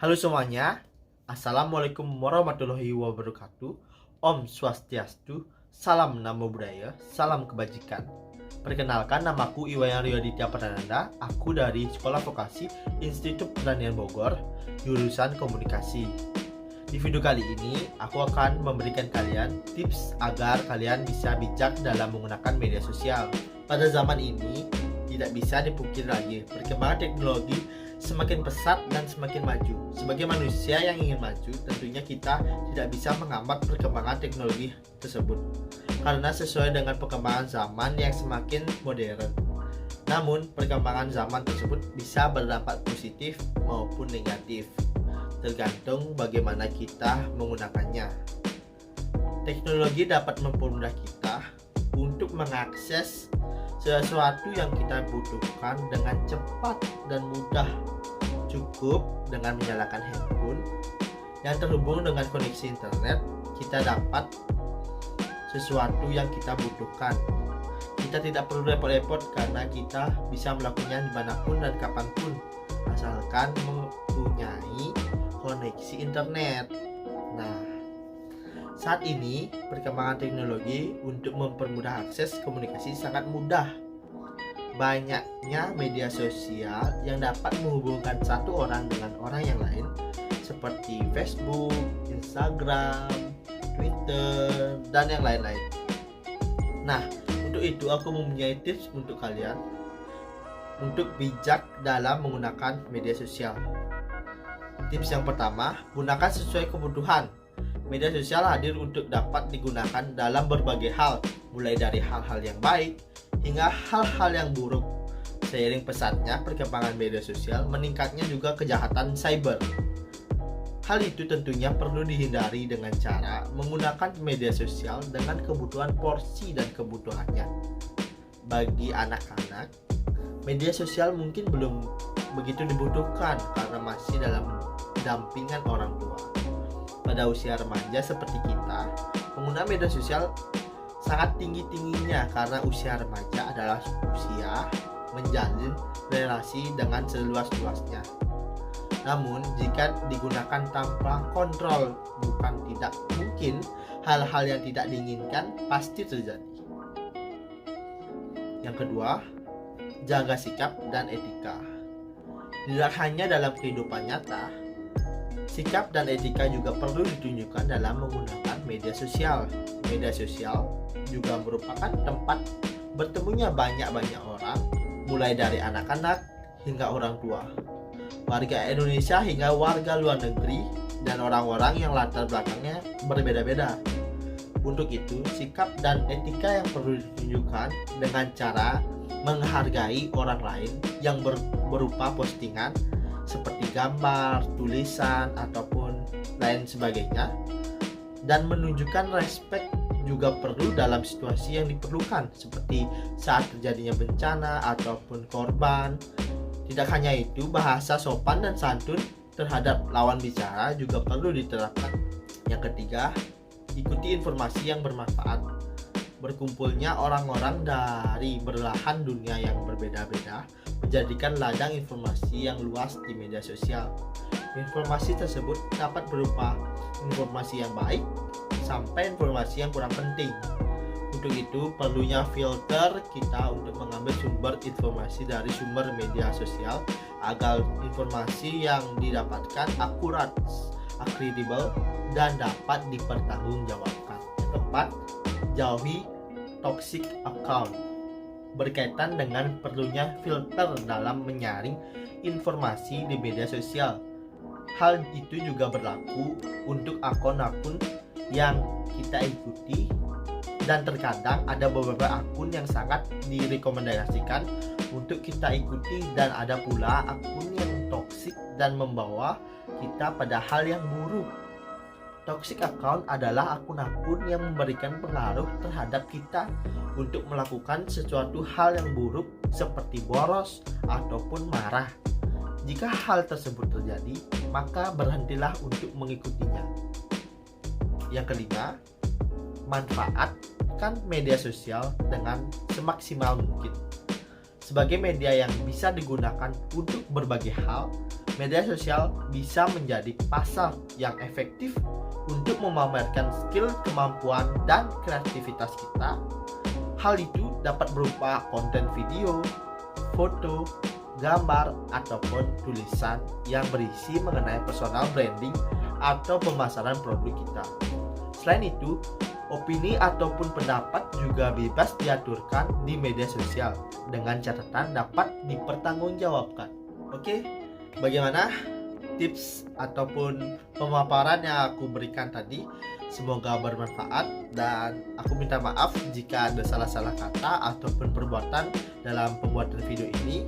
Halo semuanya, Assalamualaikum warahmatullahi wabarakatuh. Om Swastiastu, salam namo buddhaya, salam kebajikan. Perkenalkan, namaku Iwayan Riyaditya Prananda. Aku dari Sekolah Vokasi Institut Pertanian Bogor, jurusan Komunikasi. Di video kali ini, aku akan memberikan kalian tips agar kalian bisa bijak dalam menggunakan media sosial. Pada zaman ini, tidak bisa dipungkiri lagi, perkembangan teknologi semakin pesat dan semakin maju. Sebagai manusia yang ingin maju, tentunya kita tidak bisa menghambat perkembangan teknologi tersebut, karena sesuai dengan perkembangan zaman yang semakin modern. Namun, perkembangan zaman tersebut bisa berdampak positif maupun negatif, tergantung bagaimana kita menggunakannya. Teknologi dapat mempermudah kita untuk mengakses sesuatu yang kita butuhkan dengan cepat dan mudah. Cukup dengan menyalakan handphone yang terhubung dengan koneksi internet, kita dapat sesuatu yang kita butuhkan. Kita tidak perlu repot-repot karena kita bisa melakukannya dimanapun dan kapanpun, asalkan mempunyai koneksi internet. Nah, saat ini perkembangan teknologi untuk mempermudah akses komunikasi sangat mudah. Banyaknya media sosial yang dapat menghubungkan satu orang dengan orang yang lain, seperti Facebook, Instagram, Twitter, dan yang lain-lain. Nah, untuk itu aku mempunyai tips untuk kalian untuk bijak dalam menggunakan media sosial. Tips yang pertama, gunakan sesuai kebutuhan. Media sosial hadir untuk dapat digunakan dalam berbagai hal, mulai dari hal-hal yang baik hingga hal-hal yang buruk. Seiring pesatnya perkembangan media sosial, meningkatnya juga kejahatan cyber. Hal itu tentunya perlu dihindari dengan cara menggunakan media sosial dengan kebutuhan porsi dan kebutuhannya. Bagi anak-anak, media sosial mungkin belum begitu dibutuhkan karena masih dalam dampingan orang tua. Pada usia remaja seperti kita, pengguna media sosial sangat tinggi-tingginya karena usia remaja adalah usia menjalin relasi dengan seluas-luasnya. Namun, jika digunakan tanpa kontrol, bukan tidak mungkin hal-hal yang tidak diinginkan pasti terjadi. Yang kedua, jaga sikap dan etika. Tidak hanya dalam kehidupan nyata, sikap dan etika juga perlu ditunjukkan dalam menggunakan media sosial. Media sosial juga merupakan tempat bertemunya banyak-banyak orang, mulai dari anak-anak hingga orang tua, warga Indonesia hingga warga luar negeri, dan orang-orang yang latar belakangnya berbeda-beda. Untuk itu, sikap dan etika yang perlu ditunjukkan dengan cara menghargai orang lain yang berupa postingan seperti gambar, tulisan, ataupun lain sebagainya, dan menunjukkan respek juga perlu dalam situasi yang diperlukan, seperti saat terjadinya bencana ataupun korban. Tidak hanya itu, bahasa sopan dan santun terhadap lawan bicara juga perlu diterapkan. Yang ketiga, ikuti informasi yang bermanfaat. Berkumpulnya orang-orang dari belahan dunia yang berbeda-beda menjadikan ladang informasi yang luas di media sosial. Informasi tersebut dapat berupa informasi yang baik sampai informasi yang kurang penting. Untuk itu, perlunya filter kita untuk mengambil sumber informasi dari sumber media sosial agar informasi yang didapatkan akurat, kredibel, dan dapat dipertanggungjawabkan. Yang keempat, jauhi toxic account. Berkaitan dengan perlunya filter dalam menyaring informasi di media sosial. Hal itu juga berlaku untuk akun-akun yang kita ikuti, dan terkadang ada beberapa akun yang sangat direkomendasikan untuk kita ikuti, dan ada pula akun yang toksik dan membawa kita pada hal yang buruk. Toxic account adalah akun-akun yang memberikan pengaruh terhadap kita untuk melakukan sesuatu hal yang buruk seperti boros ataupun marah. Jika hal tersebut terjadi, maka berhentilah untuk mengikutinya. Yang kelima, manfaatkan media sosial dengan semaksimal mungkin. Sebagai media yang bisa digunakan untuk berbagai hal, media sosial bisa menjadi pasar yang efektif untuk memamerkan skill, kemampuan, dan kreativitas kita. Hal itu dapat berupa konten video, foto, gambar, ataupun tulisan yang berisi mengenai personal branding atau pemasaran produk kita. Selain itu, opini ataupun pendapat juga bebas diaturkan di media sosial dengan catatan dapat dipertanggungjawabkan. Oke, bagaimana tips ataupun pemaparan yang aku berikan tadi? Semoga bermanfaat dan aku minta maaf jika ada salah-salah kata ataupun perbuatan dalam pembuatan video ini.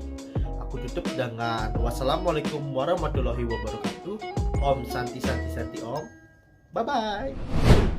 Aku tutup dengan wassalamualaikum warahmatullahi wabarakatuh. Om Santi Santi Santi Om. Bye bye.